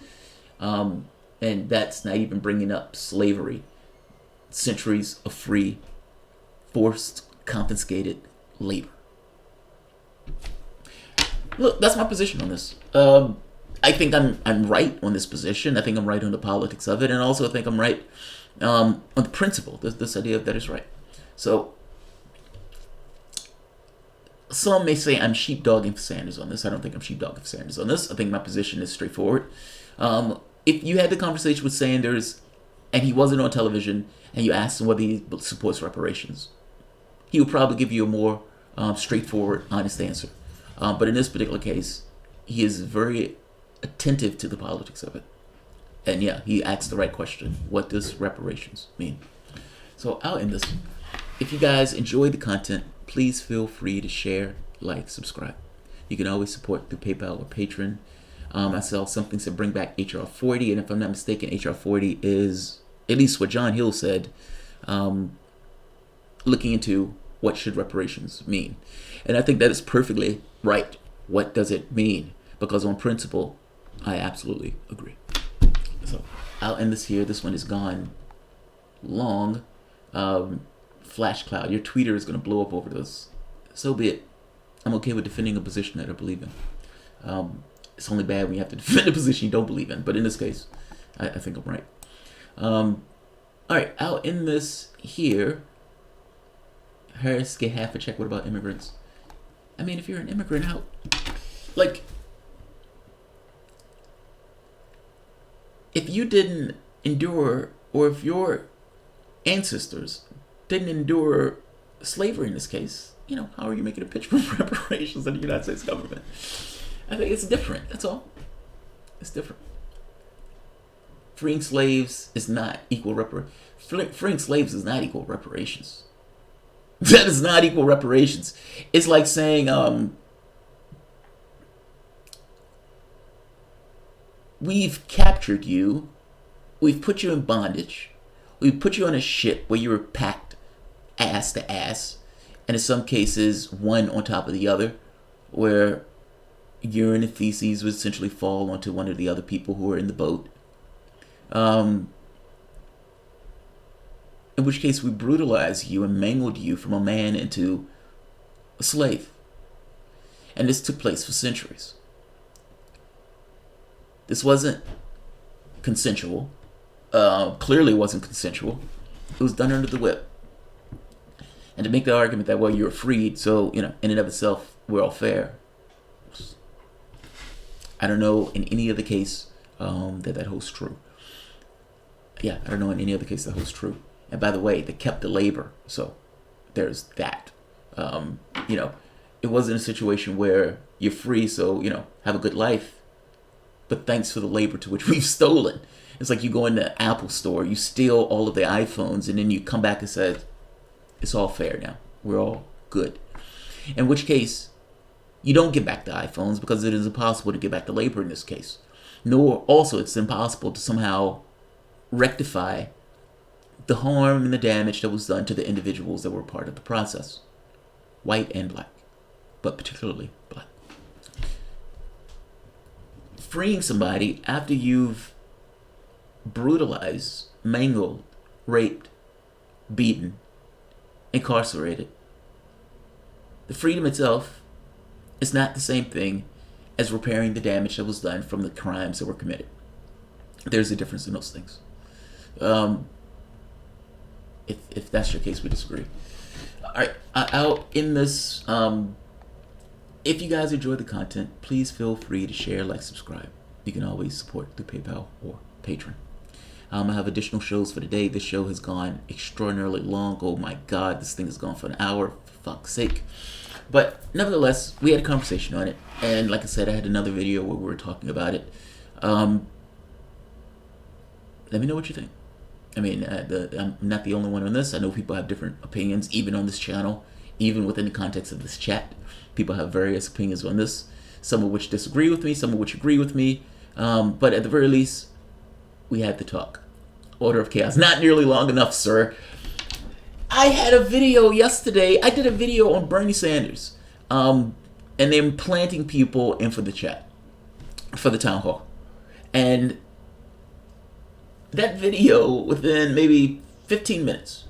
And that's not even bringing up slavery. Centuries of free, forced, confiscated labor. Look, that's my position on this. I think I'm right on this position. I think I'm right on the politics of it, and also I think I'm right on the principle, this idea that is right. So, some may say I'm sheepdogging for Sanders on this. I don't think I'm sheepdogging for Sanders on this. I think my position is straightforward. If you had the conversation with Sanders and he wasn't on television and you asked him whether he supports reparations, he would probably give you a more straightforward, honest answer. But in this particular case, he is very attentive to the politics of it. And yeah, he asked the right question. What does reparations mean? So I'll end this. If you guys enjoy the content, please feel free to share, like, subscribe. You can always support through PayPal or Patreon. I sell something to bring back HR 40, and if I'm not mistaken, HR 40 is, at least what John Hill said, looking into what should reparations mean. And I think that is perfectly right. What does it mean? Because on principle, I absolutely agree. So I'll end this here. This one is gone long. Flash cloud. Your tweeter is going to blow up over this. So be it. I'm okay with defending a position that I believe in. It's only bad when you have to defend a position you don't believe in. But in this case, I think I'm right. All right, I'll end this here. Harris, get half a check. What about immigrants? I mean, if you're an immigrant out, like, if you didn't endure, or if your ancestors didn't endure slavery in this case, how are you making a pitch for reparations in the United States government? I think it's different. That's all. It's different. freeing slaves is not equal freeing slaves is not equal reparations. That is not equal reparations. It's like saying, we've captured you, we've put you in bondage, we've put you on a ship where you were packed ass to ass, and in some cases one on top of the other, where urine and feces would essentially fall onto one of the other people who were in the boat. In which case we brutalized you and mangled you from a man into a slave. And this took place for centuries. This wasn't consensual. Clearly wasn't consensual. It was done under the whip. And to make the argument that, well, you're freed, so, in and of itself, we're all fair. I don't know in any other case that holds true. Yeah, I don't know in any other case that holds true. And by the way, they kept the labor, so there's that. It wasn't a situation where you're free, so, have a good life. But thanks for the labor to which we've stolen. It's like you go in the Apple store, you steal all of the iPhones, and then you come back and say, it's all fair now. We're all good. In which case, you don't give back the iPhones because it is impossible to give back the labor in this case. Nor also it's impossible to somehow rectify the harm and the damage that was done to the individuals that were part of the process. White and black, but particularly black. Freeing somebody after you've brutalized, mangled, raped, beaten, incarcerated. The freedom itself is not the same thing as repairing the damage that was done from the crimes that were committed. There's a difference in those things. If that's your case, we disagree. All right, I'll end this. If you guys enjoy the content, please feel free to share, like, subscribe. You can always support through PayPal or Patreon. I have additional shows for today. This show has gone extraordinarily long. Oh my God, this thing has gone for an hour. For fuck's sake. But nevertheless, we had a conversation on it. And like I said, I had another video where we were talking about it. Let me know what you think. I mean, I'm not the only one on this. I know people have different opinions, even on this channel, even within the context of this chat. People have various opinions on this, some of which disagree with me, some of which agree with me. But at the very least, we had the talk. Order of Chaos. Not nearly long enough, sir. I had a video yesterday. I did a video on Bernie Sanders. And them planting people in for the chat, for the town hall. And that video, within maybe 15 minutes,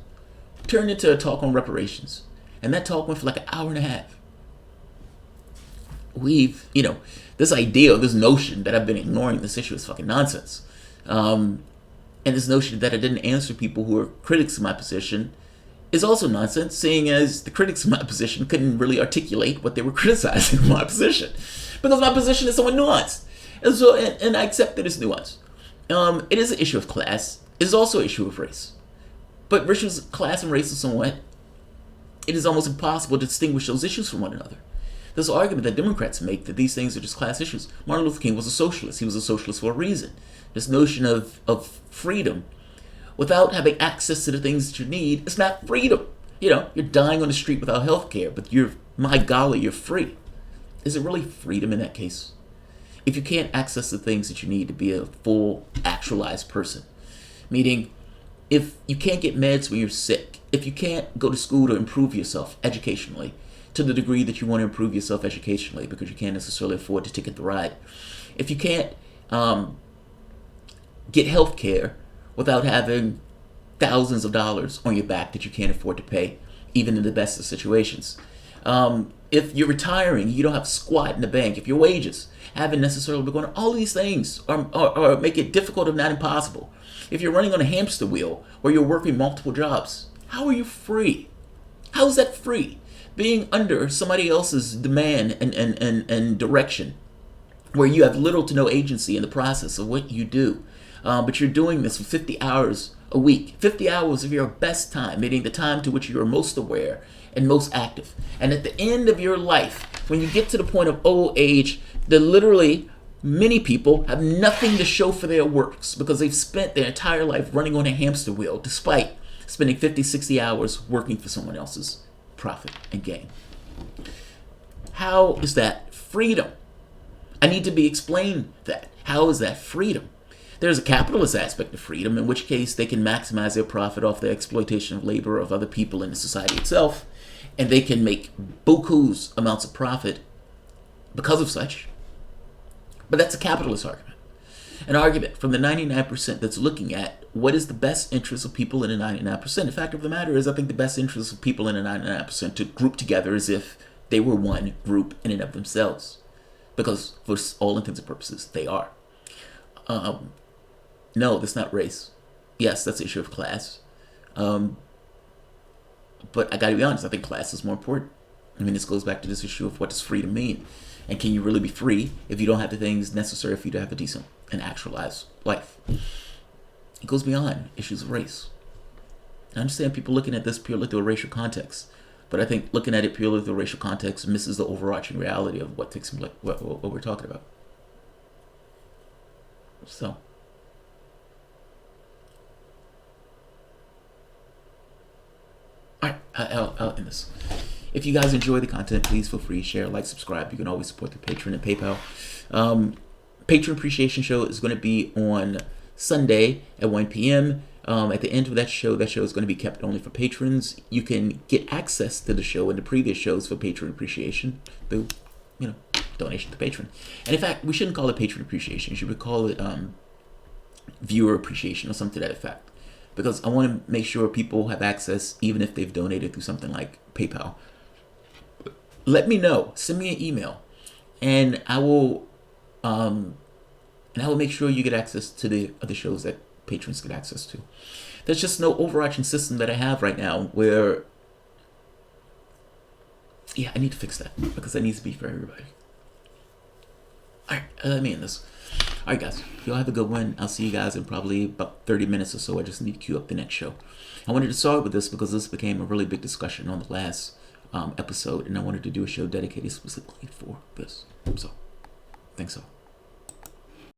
turned into a talk on reparations. And that talk went for like an hour and a half. We've, this idea, this notion that I've been ignoring this issue is fucking nonsense. And this notion that I didn't answer people who are critics of my position is also nonsense, seeing as the critics of my position couldn't really articulate what they were criticizing of my position. Because my position is somewhat nuanced. And so, and I accept that it's nuanced. It is an issue of class. It is also an issue of race. But issues of class and race are somewhat, it is almost impossible to distinguish those issues from one another. This argument that Democrats make that these things are just class issues. Martin Luther King was a socialist. He was a socialist for a reason. This notion of freedom without having access to the things that you need, it's not freedom. You're dying on the street without health care, but my golly, you're free. Is it really freedom in that case? If you can't access the things that you need to be a full, actualized person, meaning if you can't get meds when you're sick, if you can't go to school to improve yourself educationally, to the degree that you want to improve yourself educationally because you can't necessarily afford to ticket the ride, if you can't get health care without having thousands of dollars on your back that you can't afford to pay, even in the best of situations. If you're retiring, you don't have squat in the bank. If your wages haven't necessarily been going, all these things or make it difficult if not impossible. If you're running on a hamster wheel or you're working multiple jobs, how are you free? How is that free? Being under somebody else's demand and direction, where you have little to no agency in the process of what you do. But you're doing this for 50 hours a week, 50 hours of your best time, meaning the time to which you are most aware and most active. And at the end of your life, when you get to the point of old age, the literally Many people have nothing to show for their works because they've spent their entire life running on a hamster wheel despite spending 50, 60 hours working for someone else's profit and gain. How is that freedom? I need to be explained that. How is that freedom? There's a capitalist aspect of freedom, in which case they can maximize their profit off the exploitation of labor of other people in the society itself, and they can make beaucoup amounts of profit because of such. But that's a capitalist argument. An argument from the 99% that's looking at what is the best interest of people in the 99%. The fact of the matter is, I think the best interest of people in the 99% to group together as if they were one group in and of themselves. Because for all intents and purposes, they are. No, that's not race. Yes, that's the issue of class. But I gotta be honest, I think class is more important. I mean, this goes back to this issue of what does freedom mean? And can you really be free if you don't have the things necessary for you to have a decent and actualized life? It goes beyond issues of race. I understand people looking at this purely through a racial context, but I think looking at it purely through a racial context misses the overarching reality of what we're talking about. So. Alright, I'll end this. If you guys enjoy the content, please feel free to share, like, subscribe. You can always support the Patreon and PayPal. Patron Appreciation Show is going to be on Sunday at 1 p.m. At the end of that show is going to be kept only for patrons. You can get access to the show and the previous shows for Patron Appreciation through, donation to Patron. And in fact, we shouldn't call it Patron Appreciation. You should call it Viewer Appreciation or something to that effect. Because I want to make sure people have access even if they've donated through something like PayPal. Let me know. Send me an email, and I will make sure you get access to the other shows that patrons get access to. There's just no overarching system that I have right now where, I need to fix that because that needs to be for everybody. All right, let me end this. All right, guys, y'all have a good one. I'll see you guys in probably about 30 minutes or so. I just need to queue up the next show. I wanted to start with this because this became a really big discussion on the last episode, and I wanted to do a show dedicated specifically for this. So, thanks all.